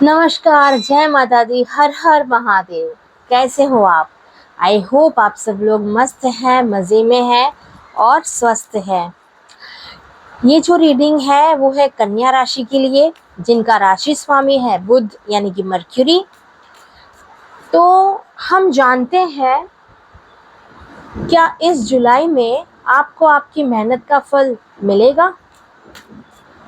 नमस्कार, जय माता दी, हर हर महादेव। कैसे हो आप? आई होप आप सब लोग मस्त हैं, मज़े में हैं और स्वस्थ हैं। ये जो रीडिंग है वो है कन्या राशि के लिए, जिनका राशि स्वामी है बुध यानी कि मर्क्यूरी। तो हम जानते हैं, क्या इस जुलाई में आपको आपकी मेहनत का फल मिलेगा?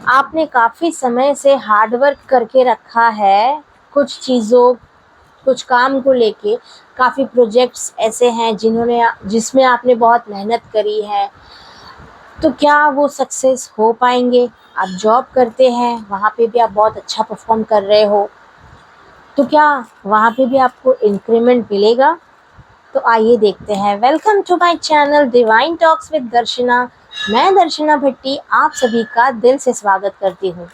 आपने काफ़ी समय से हार्ड वर्क करके रखा है कुछ काम को लेके। काफ़ी प्रोजेक्ट्स ऐसे हैं जिसमें आपने बहुत मेहनत करी है, तो क्या वो सक्सेस हो पाएंगे? आप जॉब करते हैं, वहाँ पे भी आप बहुत अच्छा परफॉर्म कर रहे हो, तो क्या वहाँ पे भी आपको इंक्रीमेंट मिलेगा? तो आइए देखते हैं। Welcome to my channel divine talks with Darshana. मैं दर्शना भट्टी आप सभी का दिल से स्वागत करती हूँ।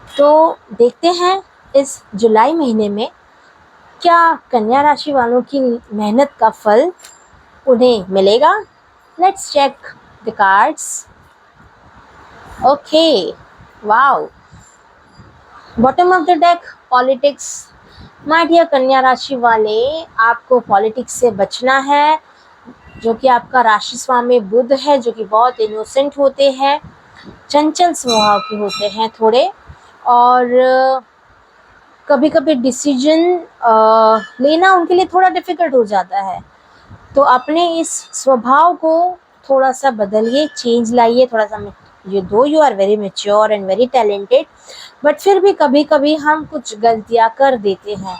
तो देखते हैं इस जुलाई महीने में क्या कन्या राशि वालों की मेहनत का फल उन्हें मिलेगा। Let's check the cards. Okay, wow, bottom of the deck politics. My dear कन्या राशि वाले, आपको पॉलिटिक्स से बचना है, जो कि आपका राशि स्वामी बुध है, जो कि बहुत इनोसेंट होते हैं, चंचल स्वभाव के होते हैं थोड़े, और कभी कभी डिसीजन लेना उनके लिए थोड़ा डिफ़िकल्ट हो जाता है। तो अपने इस स्वभाव को थोड़ा सा बदलिए, चेंज लाइए थोड़ा सा। You are very mature and very talented, but फिर भी कभी कभी हम कुछ गलतियां कर देते हैं।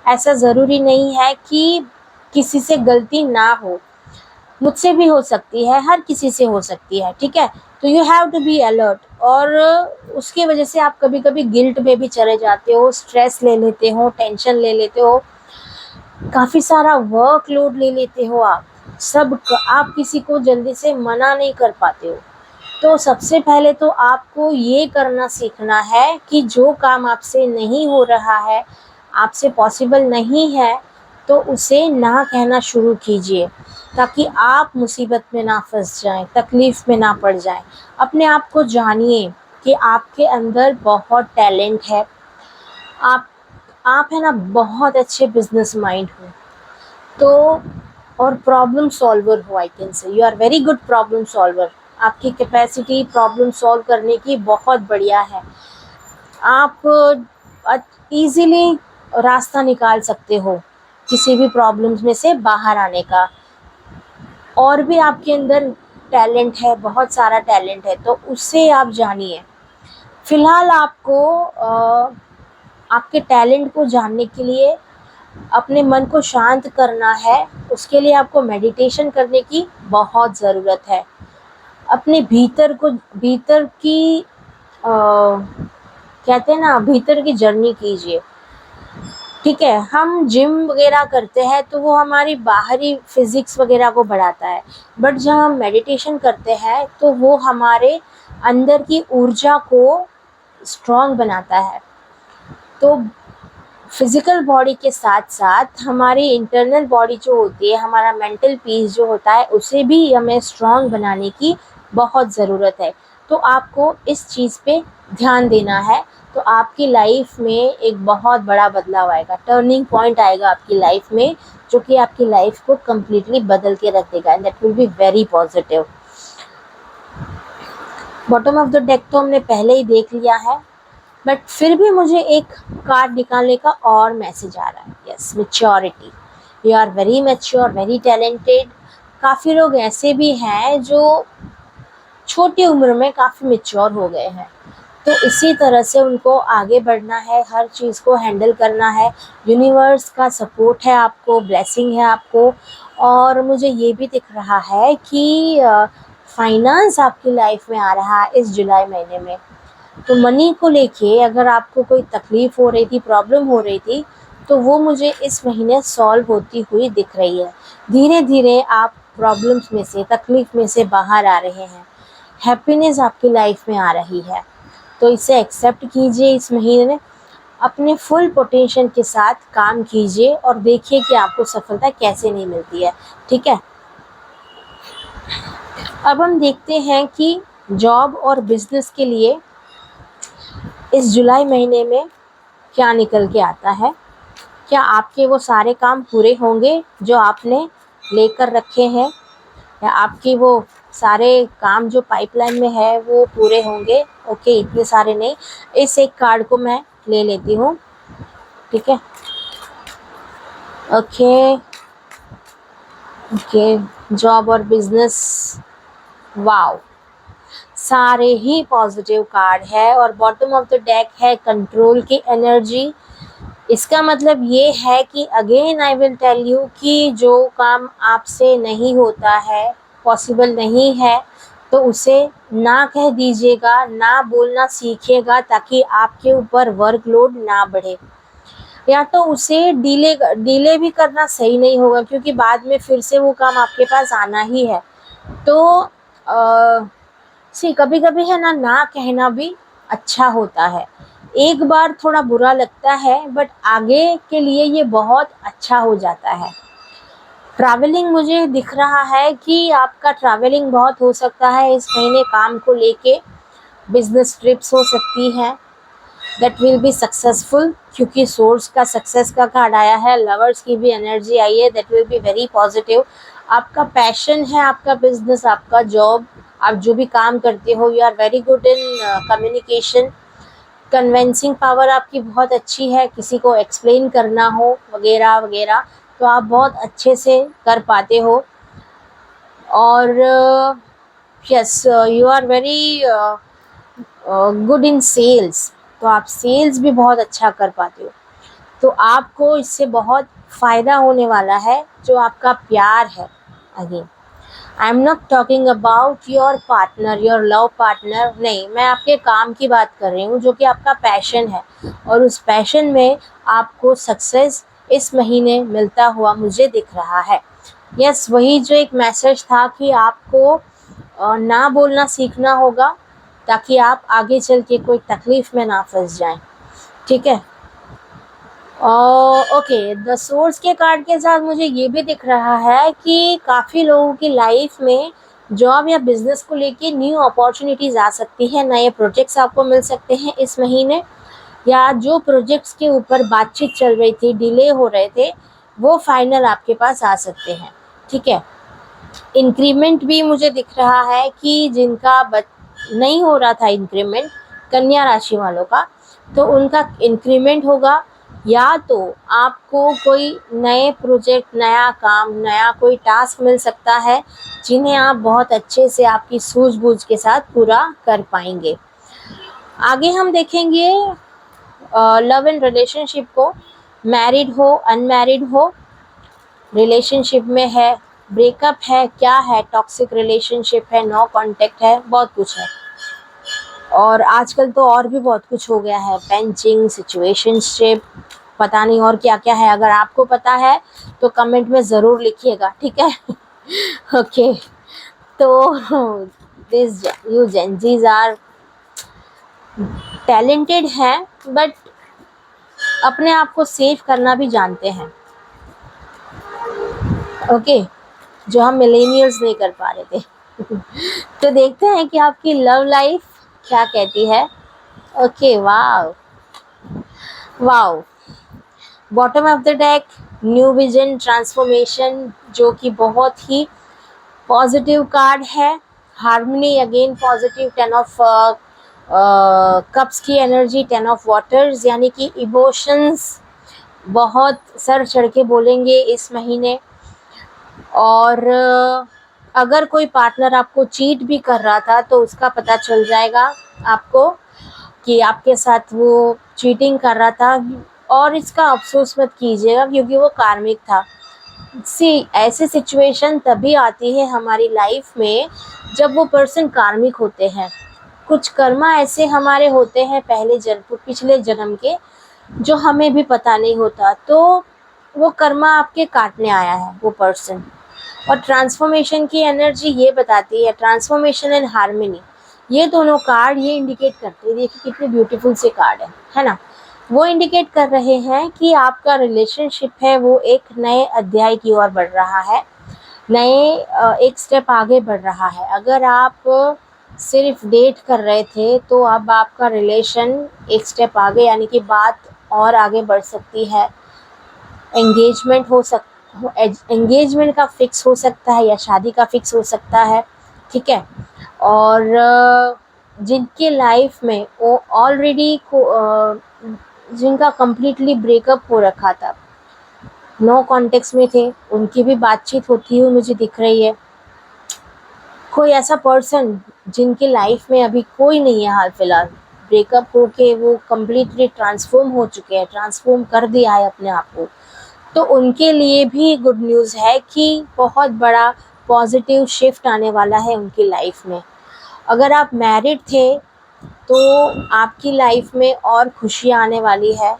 ऐसा ज़रूरी नहीं है कि किसी से गलती ना हो, मुझसे भी हो सकती है, हर किसी से हो सकती है, ठीक है। तो you have to be alert, और उसकी वजह से आप कभी कभी गिल्ट में भी चले जाते हो, स्ट्रेस ले लेते हो, टेंशन ले लेते हो, काफ़ी सारा वर्कलोड ले लेते हो। आप किसी को जल्दी से मना नहीं कर पाते हो। तो सबसे पहले तो आपको ये करना सीखना है कि जो काम आपसे नहीं हो रहा है, आपसे पॉसिबल नहीं है, तो उसे ना कहना शुरू कीजिए, ताकि आप मुसीबत में ना फंस जाएं, तकलीफ़ में ना पड़ जाएं। अपने आप को जानिए कि आपके अंदर बहुत टैलेंट है। आप आप है ना, बहुत अच्छे बिजनेस माइंड हो, तो और प्रॉब्लम सॉल्वर हो। I can say you are very good problem solver. आपकी कैपेसिटी प्रॉब्लम सॉल्व करने की बहुत बढ़िया है। आप इजीली रास्ता निकाल सकते हो किसी भी प्रॉब्लम्स में से बाहर आने का। और भी आपके अंदर टैलेंट है, बहुत सारा टैलेंट है, तो उससे आप जानिए। फिलहाल आपको आपके टैलेंट को जानने के लिए अपने मन को शांत करना है। उसके लिए आपको मेडिटेशन करने की बहुत ज़रूरत है। अपने भीतर की कहते हैं ना, भीतर की जर्नी कीजिए, ठीक है। हम जिम वगैरह करते हैं तो वो हमारी बाहरी फिजिक्स वगैरह को बढ़ाता है, बट जब हम मेडिटेशन करते हैं तो वो हमारे अंदर की ऊर्जा को स्ट्रॉन्ग बनाता है। तो फिज़िकल बॉडी के साथ साथ हमारी इंटरनल बॉडी जो होती है, हमारा मेंटल पीस जो होता है, उसे भी हमें स्ट्रॉन्ग बनाने की बहुत ज़रूरत है। तो आपको इस चीज़ पे ध्यान देना है, तो आपकी लाइफ में एक बहुत बड़ा बदलाव आएगा, टर्निंग पॉइंट आएगा आपकी लाइफ में, जो कि आपकी लाइफ को कम्प्लीटली बदल के रख देगा, and that will be very positive. Bottom of the deck तो हमने पहले ही देख लिया है, बट फिर भी मुझे एक कार्ड निकालने का और मैसेज आ रहा है। Yes, maturity. You are very mature, very talented. काफ़ी लोग ऐसे भी हैं जो छोटी उम्र में काफ़ी मैच्योर हो गए हैं, तो इसी तरह से उनको आगे बढ़ना है, हर चीज़ को हैंडल करना है। यूनिवर्स का सपोर्ट है आपको, ब्लेसिंग है आपको। और मुझे ये भी दिख रहा है कि फाइनेंस आपकी लाइफ में आ रहा है इस जुलाई महीने में। तो मनी को लेके अगर आपको कोई तकलीफ़ हो रही थी, प्रॉब्लम हो रही थी, तो वो मुझे इस महीने सॉल्व होती हुई दिख रही है। धीरे धीरे आप प्रॉब्लम्स में से, तकलीफ़ में से बाहर आ रहे हैं, हैप्पीनेस आपकी लाइफ में आ रही है। तो इसे एक्सेप्ट कीजिए। इस महीने में अपने फुल पोटेंशियल के साथ काम कीजिए और देखिए कि आपको सफलता कैसे नहीं मिलती है, ठीक है। अब हम देखते हैं कि जॉब और बिजनेस के लिए इस जुलाई महीने में क्या निकल के आता है? क्या आपके वो सारे काम पूरे होंगे जो आपने लेकर रखे हैं, या आपके वो सारे काम जो पाइपलाइन में है वो पूरे होंगे? ओके, इतने सारे नहीं, इस एक कार्ड को मैं ले लेती हूँ, ठीक है। ओके ओके, जॉब और बिजनेस, वाओ, सारे ही पॉजिटिव कार्ड है। और बॉटम ऑफ द डेक है कंट्रोल की एनर्जी। इसका मतलब ये है कि again I will tell you कि जो काम आपसे नहीं होता है, पॉसिबल नहीं है, तो उसे ना कह दीजिएगा, ना बोलना सीखिएगा, ताकि आपके ऊपर वर्कलोड ना बढ़े। या तो उसे डिले भी करना सही नहीं होगा, क्योंकि बाद में फिर से वो काम आपके पास आना ही है। तो कभी कभी है ना, ना कहना भी अच्छा होता है। एक बार थोड़ा बुरा लगता है, बट आगे के लिए ये बहुत अच्छा हो जाता है। ट्रैवलिंग, मुझे दिख रहा है कि आपका ट्रैवलिंग बहुत हो सकता है इस महीने काम को लेके। बिजनेस ट्रिप्स हो सकती हैं, दैट विल बी सक्सेसफुल, क्योंकि सोर्स का सक्सेस का कार्ड आया है। लवर्स की भी एनर्जी आई है, that will be very positive. आपका पैशन है, आपका बिजनेस, आपका जॉब, आप जो भी काम करते हो, you are very good in communication. Convincing power आपकी बहुत अच्छी है, किसी को एक्सप्लेन करना हो वगैरह वगैरह, तो आप बहुत अच्छे से कर पाते हो। और yes, you are very good in sales, तो आप सेल्स भी बहुत अच्छा कर पाते हो। तो आपको इससे बहुत फ़ायदा होने वाला है, जो आपका प्यार है। Again, I am not talking about your partner, your love partner, नहीं, मैं आपके काम की बात कर रही हूँ, जो कि आपका पैशन है। और उस पैशन में आपको सक्सेस इस महीने मिलता हुआ मुझे दिख रहा है। यस, वही जो एक मैसेज था कि आपको ना बोलना सीखना होगा, ताकि आप आगे चल के कोई तकलीफ़ में ना फंस जाएं, ठीक है। ओके, द सोर्स के कार्ड के साथ मुझे ये भी दिख रहा है कि काफ़ी लोगों की लाइफ में जॉब या बिजनेस को लेके न्यू अपॉर्चुनिटीज़ आ सकती है, नए प्रोजेक्ट्स आपको मिल सकते हैं इस महीने, या जो प्रोजेक्ट्स के ऊपर बातचीत चल रही थी, डिले हो रहे थे, वो फाइनल आपके पास आ सकते हैं, ठीक है। इंक्रीमेंट भी मुझे दिख रहा है कि जिनका नहीं हो रहा था इंक्रीमेंट, कन्या राशि वालों का, तो उनका इंक्रीमेंट होगा। या तो आपको कोई नए प्रोजेक्ट, नया काम, नया कोई टास्क मिल सकता है, जिन्हें आप बहुत अच्छे से आपकी सूझबूझ के साथ पूरा कर पाएंगे। आगे हम देखेंगे लव एंड रिलेशनशिप को। मैरिड हो, अनमैरिड हो, रिलेशनशिप में है, ब्रेकअप है, क्या है, टॉक्सिक रिलेशनशिप है, नो कांटेक्ट है, बहुत कुछ है। और आजकल तो और भी बहुत कुछ हो गया है, पेंचिंग, सिचुएशनशिप, पता नहीं और क्या क्या है। अगर आपको पता है तो कमेंट में ज़रूर लिखिएगा, ठीक है। ओके, तो this you Gen Zs are talented हैं, बट अपने आप को सेव करना भी जानते हैं, ओके, जो हम मिलेनियल्स नहीं कर पा रहे थे। तो देखते हैं कि आपकी लव लाइफ क्या कहती है। Okay, wow wow, bottom of the deck, new vision, transformation, जो कि बहुत ही पॉजिटिव कार्ड है। Harmony, again positive, 10 of cups की एनर्जी, 10 ऑफ वाटर्स, यानी कि इमोशंस बहुत सर चढ़ के बोलेंगे इस महीने। और अगर कोई पार्टनर आपको चीट भी कर रहा था, तो उसका पता चल जाएगा आपको कि आपके साथ वो चीटिंग कर रहा था, और इसका अफसोस मत कीजिएगा, क्योंकि वो कार्मिक था। ऐसी सिचुएशन तभी आती है हमारी लाइफ में जब वो पर्सन कार्मिक होते हैं। कुछ कर्मा ऐसे हमारे होते हैं पिछले जन्म के, जो हमें भी पता नहीं होता, तो वो कर्मा आपके काटने आया है वो पर्सन। और ट्रांसफॉर्मेशन की एनर्जी ये बताती है, ट्रांसफॉर्मेशन एंड हार्मनी, ये दोनों कार्ड ये इंडिकेट करते हैं, देखिए कितने ब्यूटीफुल से कार्ड है ना। वो इंडिकेट कर रहे हैं कि आपका रिलेशनशिप है वो एक नए अध्याय की ओर बढ़ रहा है, एक स्टेप आगे बढ़ रहा है। अगर आप सिर्फ डेट कर रहे थे, तो अब आपका रिलेशन एक स्टेप आगे, यानी कि बात और आगे बढ़ सकती है। एंगेजमेंट का फिक्स हो सकता है या शादी का फिक्स हो सकता है, ठीक है। और जिनके लाइफ में वो ऑलरेडी जिनका कंप्लीटली ब्रेकअप हो रखा था, नो कॉन्टेक्स्ट में थे, उनकी भी बातचीत होती हुई मुझे दिख रही है। कोई ऐसा पर्सन जिनकी लाइफ में अभी कोई नहीं है हाल फिलहाल, ब्रेकअप होके वो कंप्लीटली ट्रांसफॉर्म हो चुके हैं, ट्रांसफॉर्म कर दिया है अपने आप को, तो उनके लिए भी गुड न्यूज़ है कि बहुत बड़ा पॉजिटिव शिफ्ट आने वाला है उनकी लाइफ में। अगर आप मैरिड थे तो आपकी लाइफ में और खुशियाँ आने वाली है।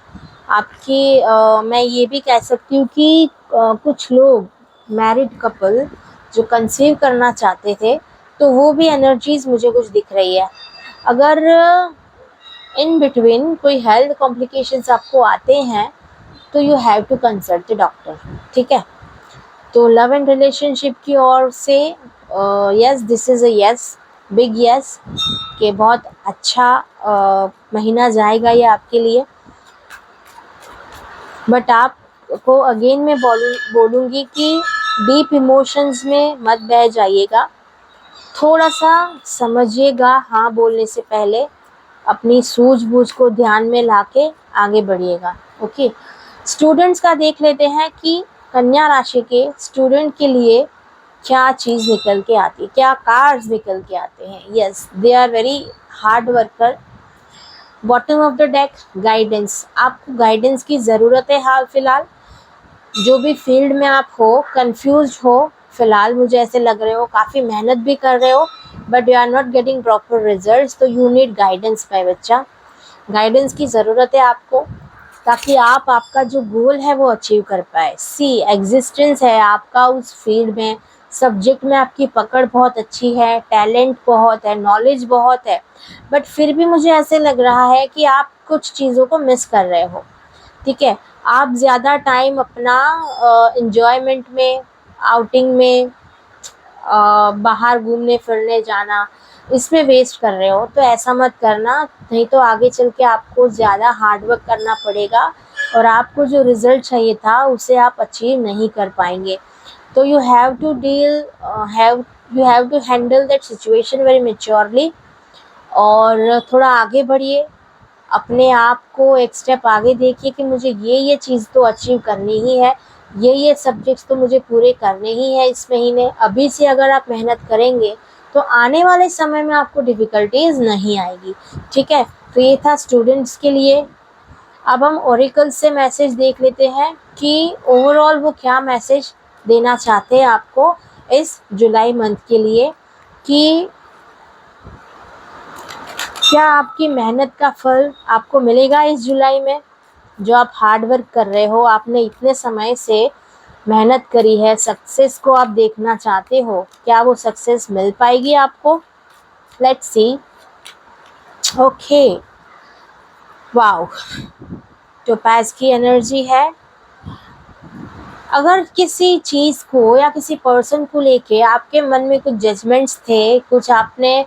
मैं ये भी कह सकती हूँ कि कुछ लोग मैरिड कपल जो कंसीव करना चाहते थे, तो वो भी एनर्जीज मुझे कुछ दिख रही है। अगर इन बिटवीन कोई हेल्थ कॉम्प्लिकेशंस आपको आते हैं तो you have to consult the doctor, ठीक है। तो लव एंड रिलेशनशिप की ओर से yes, this is a yes, big yes, कि बहुत अच्छा महीना जाएगा ये आपके लिए। बट आपको अगेन मैं बोलूँगी कि डीप इमोशंस में मत बह जाइएगा, थोड़ा सा समझिएगा हाँ बोलने से पहले, अपनी सूझबूझ को ध्यान में लाके आगे बढ़िएगा, ओके। स्टूडेंट्स का देख लेते हैं कि कन्या राशि के स्टूडेंट के लिए क्या चीज़ निकल के आती है, क्या कार्ड्स निकल के आते हैं। Yes, they are very hard worker. Bottom of the deck, guidance. आपको गाइडेंस की ज़रूरत है हाल फिलहाल, जो भी फील्ड में आप हो, कंफ्यूज हो फिलहाल, मुझे ऐसे लग रहे हो, काफ़ी मेहनत भी कर रहे हो but you are not getting proper results, तो यू नीड गाइडेंस माय बच्चा। गाइडेंस की ज़रूरत है आपको, ताकि आप आपका जो गोल है वो अचीव कर पाए। सी एग्जिस्टेंस है आपका उस फील्ड में, सब्जेक्ट में आपकी पकड़ बहुत अच्छी है, टैलेंट बहुत है, नॉलेज बहुत है, बट फिर भी मुझे ऐसे लग रहा है कि आप कुछ चीज़ों को मिस कर रहे हो, ठीक है। आप ज़्यादा टाइम अपना एन्जॉयमेंट में, आउटिंग में, बाहर घूमने फिरने जाना, इसमें वेस्ट कर रहे हो, तो ऐसा मत करना, नहीं तो आगे चल के आपको ज़्यादा हार्ड वर्क करना पड़ेगा और आपको जो रिज़ल्ट चाहिए था उसे आप अचीव नहीं कर पाएंगे। तो you have to handle that situation very maturely और थोड़ा आगे बढ़िए, अपने आप को एक स्टेप आगे देखिए कि मुझे ये चीज़ तो अचीव करनी ही है, ये सब्जेक्ट्स तो मुझे पूरे करने ही है इस महीने। अभी से अगर आप मेहनत करेंगे तो आने वाले समय में आपको डिफ़िकल्टीज नहीं आएगी, ठीक है। तो ये था स्टूडेंट्स के लिए। अब हम ओरेकल से मैसेज देख लेते हैं कि ओवरऑल वो क्या मैसेज देना चाहते हैं आपको इस जुलाई मंथ के लिए, कि क्या आपकी मेहनत का फल आपको मिलेगा इस जुलाई में। जो आप हार्ड वर्क कर रहे हो, आपने इतने समय से मेहनत करी है, सक्सेस को आप देखना चाहते हो, क्या वो सक्सेस मिल पाएगी आपको। Let's see. Okay, wow, topaz की एनर्जी है। अगर किसी चीज़ को या किसी पर्सन को लेके आपके मन में कुछ जजमेंट्स थे, कुछ आपने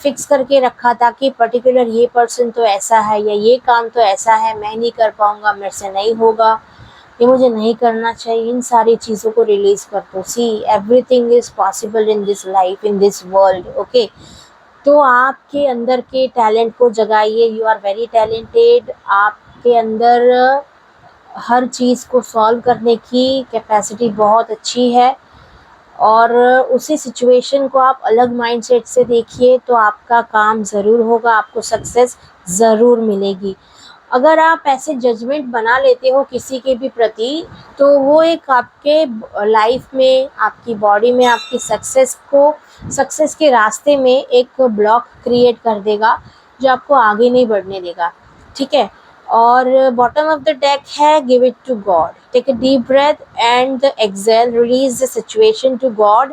फिक्स करके रखा था कि पर्टिकुलर ये पर्सन तो ऐसा है या ये काम तो ऐसा है, मैं नहीं कर पाऊँगा, मेरे से नहीं होगा, ये मुझे नहीं करना चाहिए, इन सारी चीज़ों को रिलीज़ कर दो। See everything is possible in this life, in this world, okay. तो आपके अंदर के टैलेंट को जगाइए, यू आर वेरी टैलेंटेड, आपके अंदर हर चीज़ को सॉल्व करने की कैपेसिटी बहुत अच्छी है और उसी सिचुएशन को आप अलग माइंडसेट से देखिए तो आपका काम ज़रूर होगा, आपको सक्सेस ज़रूर मिलेगी। अगर आप ऐसे जजमेंट बना लेते हो किसी के भी प्रति, तो वो एक आपके लाइफ में, आपकी बॉडी में, आपकी सक्सेस के रास्ते में एक ब्लॉक क्रिएट कर देगा जो आपको आगे नहीं बढ़ने देगा, ठीक है। और बॉटम ऑफ द डेक है give it to God, take a deep breath and exhale, release the situation to God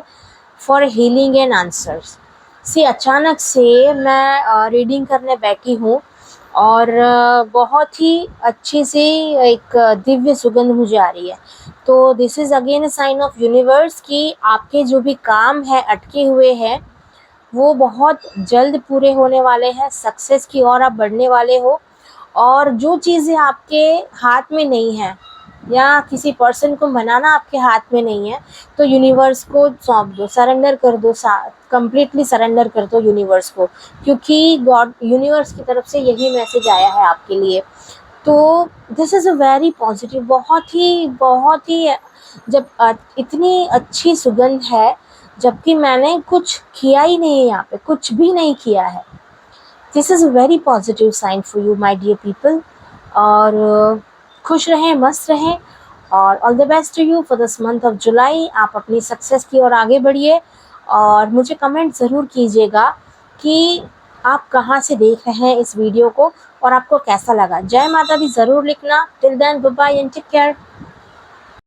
for healing and answers. See अचानक से मैं रीडिंग करने बैठी हूँ और बहुत ही अच्छी सी एक दिव्य सुगंध मुझे आ रही है। तो this is again a sign of universe कि आपके जो भी काम है अटके हुए हैं वो बहुत जल्द पूरे होने वाले हैं, सक्सेस की ओर आप बढ़ने वाले हो। और जो चीज़ें आपके हाथ में नहीं है या किसी पर्सन को मनाना आपके हाथ में नहीं है, तो यूनिवर्स को सौंप दो, सरेंडर कर दो, कंप्लीटली सरेंडर कर दो यूनिवर्स को, क्योंकि गॉड यूनिवर्स की तरफ से यही मैसेज आया है आपके लिए। तो this is a very positive, बहुत ही जब इतनी अच्छी सुगंध है, जबकि मैंने कुछ किया ही नहीं है, यहाँ पे कुछ भी नहीं किया है। This is a very positive sign for you my dear people. और खुश रहें, मस्त रहें, और all the best to you for this month of July. आप अपनी सक्सेस की ओर आगे बढ़िए, और मुझे कमेंट ज़रूर कीजिएगा कि आप कहाँ से देख रहे हैं इस वीडियो को और आपको कैसा लगा। जय माता दी ज़रूर लिखना। Till then, good bye and take care.